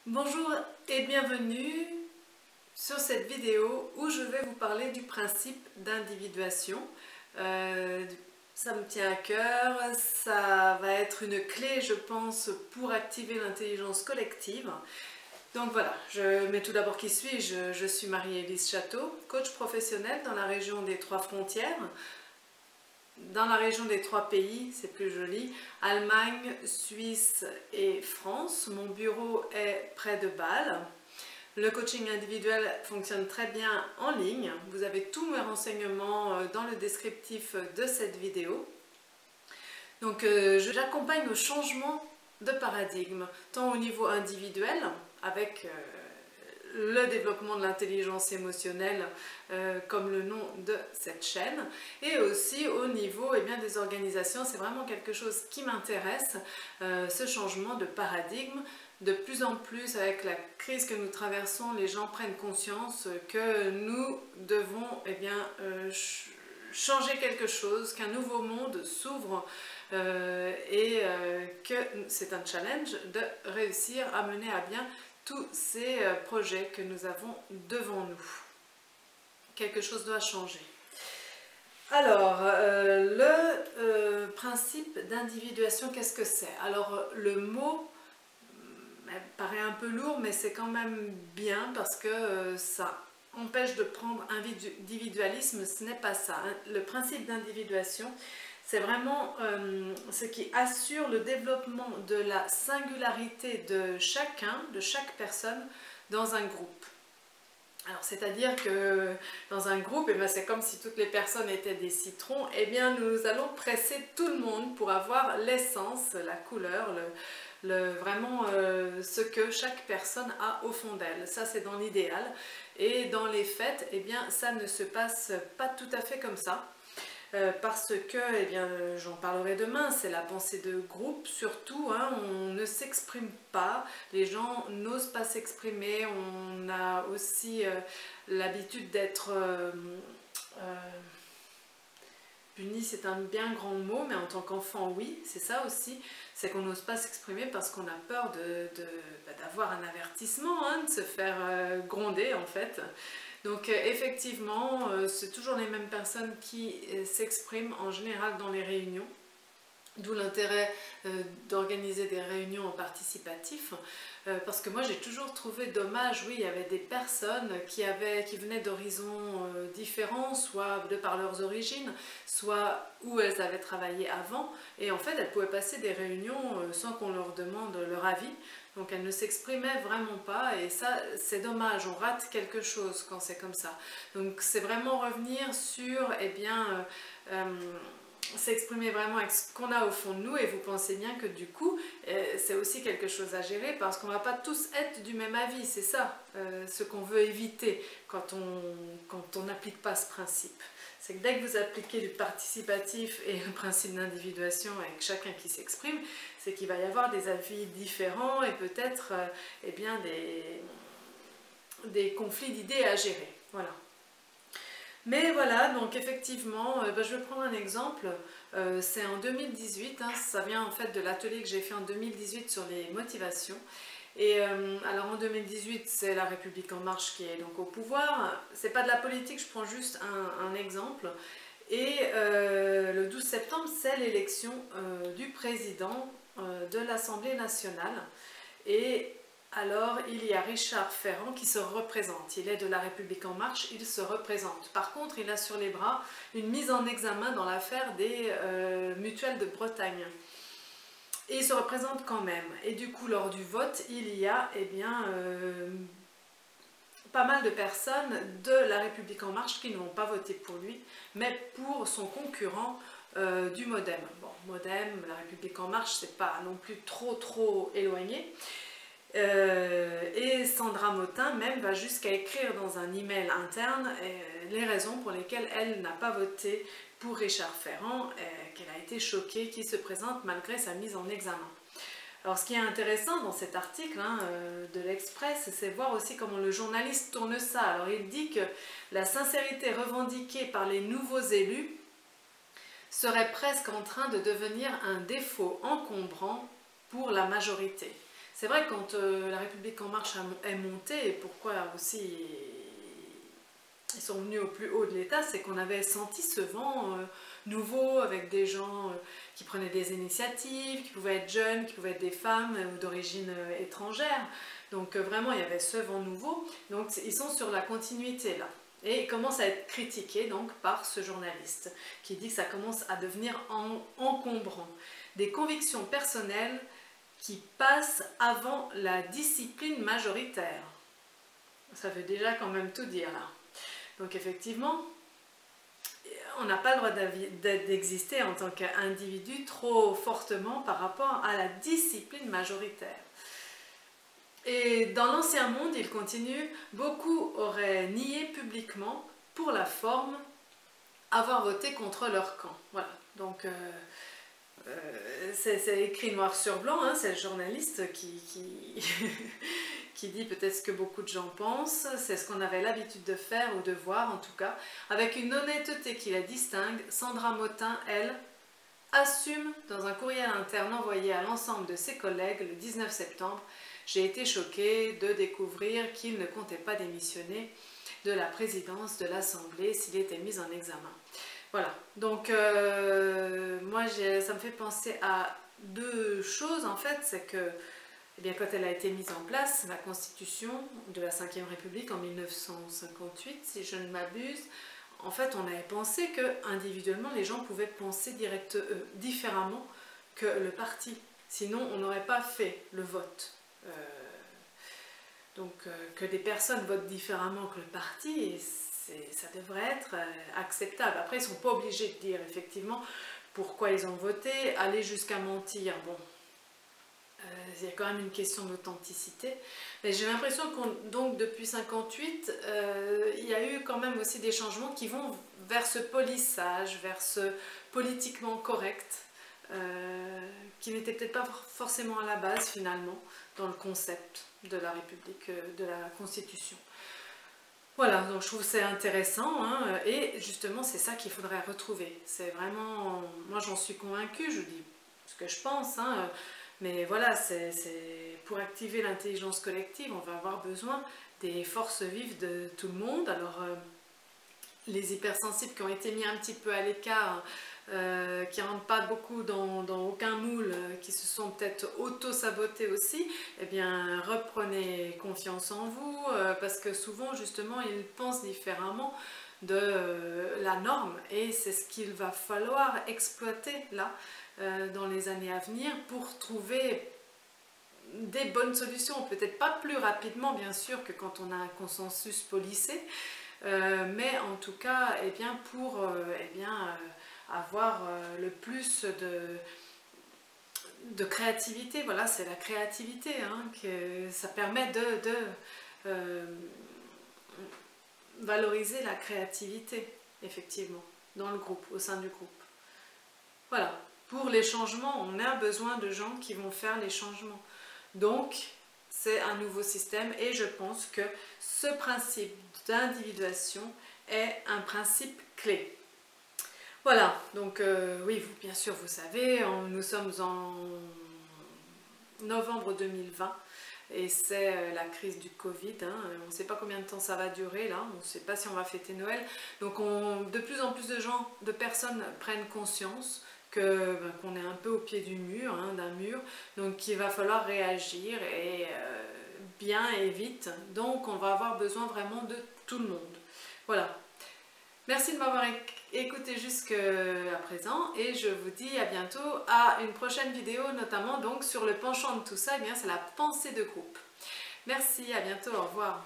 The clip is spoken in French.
Bonjour et bienvenue sur cette vidéo où je vais vous parler du principe d'individuation. Ça me tient à cœur, ça va être une clé je pense pour activer l'intelligence collective. Donc voilà, je mets tout d'abord qui suis-je. Je suis Marie-Élise Château, coach professionnel dans la région des Trois Frontières. Dans la région des trois pays, c'est plus joli, Allemagne, Suisse et France. Mon bureau est près de Bâle. Le coaching individuel fonctionne très bien en ligne. Vous avez tous mes renseignements dans le descriptif de cette vidéo. Donc j'accompagne au changement de paradigme, tant au niveau individuel, avec le développement de l'intelligence émotionnelle comme le nom de cette chaîne, et aussi au niveau des organisations. C'est vraiment quelque chose qui m'intéresse, ce changement de paradigme. De plus en plus, avec la crise que nous traversons, les gens prennent conscience que nous devons changer quelque chose, qu'un nouveau monde s'ouvre que c'est un challenge de réussir à mener à bien tous ces projets que nous avons devant nous. Quelque chose doit changer. Alors, le principe d'individuation, qu'est-ce que c'est? Alors, le mot paraît un peu lourd, mais c'est quand même bien parce que ça empêche de prendre individualisme, ce n'est pas ça. Le principe d'individuation, c'est vraiment ce qui assure le développement de la singularité de chacun, de chaque personne dans un groupe. Alors c'est-à-dire que dans un groupe, c'est comme si toutes les personnes étaient des citrons, nous allons presser tout le monde pour avoir l'essence, la couleur, vraiment ce que chaque personne a au fond d'elle. Ça c'est dans l'idéal, et dans les faits, ça ne se passe pas tout à fait comme ça. Parce que, j'en parlerai demain, c'est la pensée de groupe surtout, on ne s'exprime pas, les gens n'osent pas s'exprimer, on a aussi l'habitude d'être puni, c'est un bien grand mot, mais en tant qu'enfant, oui, c'est ça aussi, c'est qu'on n'ose pas s'exprimer parce qu'on a peur d'avoir un avertissement, de se faire gronder en fait. Donc effectivement, c'est toujours les mêmes personnes qui s'expriment en général dans les réunions, d'où l'intérêt d'organiser des réunions en participatif, parce que moi j'ai toujours trouvé dommage, oui, il y avait des personnes qui venaient d'horizons différents, soit de par leurs origines, soit où elles avaient travaillé avant, et en fait elles pouvaient passer des réunions sans qu'on leur demande leur avis. Donc elles ne s'exprimaient vraiment pas, et ça c'est dommage, on rate quelque chose quand c'est comme ça. Donc c'est vraiment revenir sur, s'exprimer vraiment avec ce qu'on a au fond de nous, et vous pensez bien que du coup c'est aussi quelque chose à gérer parce qu'on ne va pas tous être du même avis, c'est ça ce qu'on veut éviter quand on n'applique pas ce principe. C'est que dès que vous appliquez du participatif et le principe d'individuation avec chacun qui s'exprime, c'est qu'il va y avoir des avis différents et peut-être des conflits d'idées à gérer. Voilà. Mais voilà, donc effectivement, je vais prendre un exemple, c'est en 2018, ça vient en fait de l'atelier que j'ai fait en 2018 sur les motivations. Et alors en 2018, c'est la République en marche qui est donc au pouvoir. C'est pas de la politique, je prends juste un exemple. Et le 12 septembre, c'est l'élection du président de l'Assemblée nationale. Et alors il y a Richard Ferrand qui se représente. Il est de la République en marche, il se représente. Par contre, il a sur les bras une mise en examen dans l'affaire des mutuelles de Bretagne. Et il se représente quand même. Et du coup, lors du vote, il y a pas mal de personnes de la République en marche qui ne vont pas voter pour lui, mais pour son concurrent du Modem. Bon, Modem, la République en marche, c'est pas non plus trop éloigné. Et Sandra Motin même va jusqu'à écrire dans un email interne les raisons pour lesquelles elle n'a pas voté pour Richard Ferrand, qu'elle a été choquée qu'il se présente malgré sa mise en examen. Alors ce qui est intéressant dans cet article de l'Express, c'est voir aussi comment le journaliste tourne ça. Alors il dit que la sincérité revendiquée par les nouveaux élus serait presque en train de devenir un défaut encombrant pour la majorité. C'est vrai que quand la République en marche est montée, et pourquoi aussi ils sont venus au plus haut de l'État, c'est qu'on avait senti ce vent nouveau avec des gens qui prenaient des initiatives, qui pouvaient être jeunes, qui pouvaient être des femmes ou d'origine étrangère. Donc vraiment il y avait ce vent nouveau, donc ils sont sur la continuité là. Et ils commencent à être critiqués donc par ce journaliste qui dit que ça commence à devenir encombrant. Des convictions personnelles qui passent avant la discipline majoritaire. Ça veut déjà quand même tout dire là. Donc effectivement, on n'a pas le droit d'exister en tant qu'individu trop fortement par rapport à la discipline majoritaire. Et dans l'ancien monde, il continue, beaucoup auraient nié publiquement, pour la forme, avoir voté contre leur camp. Voilà, donc c'est écrit noir sur blanc, hein, c'est le journaliste qui dit peut-être ce que beaucoup de gens pensent, c'est ce qu'on avait l'habitude de faire ou de voir en tout cas. Avec une honnêteté qui la distingue, Sandra Motin, elle, assume dans un courriel interne envoyé à l'ensemble de ses collègues le 19 septembre, j'ai été choquée de découvrir qu'il ne comptait pas démissionner de la présidence de l'Assemblée s'il était mis en examen. Voilà, donc moi ça me fait penser à deux choses en fait, c'est que eh bien, quand elle a été mise en place, la constitution de la Ve République en 1958, si je ne m'abuse, en fait on avait pensé que individuellement les gens pouvaient penser différemment que le parti, sinon on n'aurait pas fait le vote. Donc que des personnes votent différemment que le parti, ça devrait être acceptable. Après, ils ne sont pas obligés de dire effectivement pourquoi ils ont voté, aller jusqu'à mentir. Bon, il y a quand même une question d'authenticité. Mais j'ai l'impression que donc depuis 1958, il y a eu quand même aussi des changements qui vont vers ce polissage, vers ce politiquement correct, qui n'était peut-être pas forcément à la base finalement dans le concept de la République, de la Constitution. Voilà, donc je trouve que c'est intéressant, hein, et justement c'est ça qu'il faudrait retrouver. C'est vraiment, moi j'en suis convaincue, je dis ce que je pense, hein, mais voilà, c'est pour activer l'intelligence collective, on va avoir besoin des forces vives de tout le monde. Alors les hypersensibles qui ont été mis un petit peu à l'écart, qui ne rentrent pas beaucoup dans aucun moule, qui se sont peut-être auto-sabotés aussi, eh bien reprenez confiance en vous, parce que souvent justement ils pensent différemment de la norme, et c'est ce qu'il va falloir exploiter là dans les années à venir pour trouver des bonnes solutions, peut-être pas plus rapidement bien sûr que quand on a un consensus policé, mais en tout cas eh bien, pour avoir le plus de créativité. Voilà, c'est la créativité, hein, que ça permet de valoriser la créativité, effectivement, dans le groupe, au sein du groupe. Voilà, pour les changements, on a besoin de gens qui vont faire les changements. Donc, c'est un nouveau système et je pense que ce principe d'individuation est un principe clé. Voilà, donc oui, bien sûr, vous savez, nous sommes en novembre 2020 et c'est la crise du Covid. Hein, on ne sait pas combien de temps ça va durer, là, on ne sait pas si on va fêter Noël. Donc de plus en plus de personnes prennent conscience qu'on est un peu au pied du mur, hein, d'un mur, donc il va falloir réagir et bien et vite. Donc on va avoir besoin vraiment de tout le monde. Voilà. Merci de m'avoir écouté jusqu'à présent et je vous dis à bientôt à une prochaine vidéo, notamment donc sur le penchant de tout ça, eh bien c'est la pensée de groupe. Merci, à bientôt, au revoir.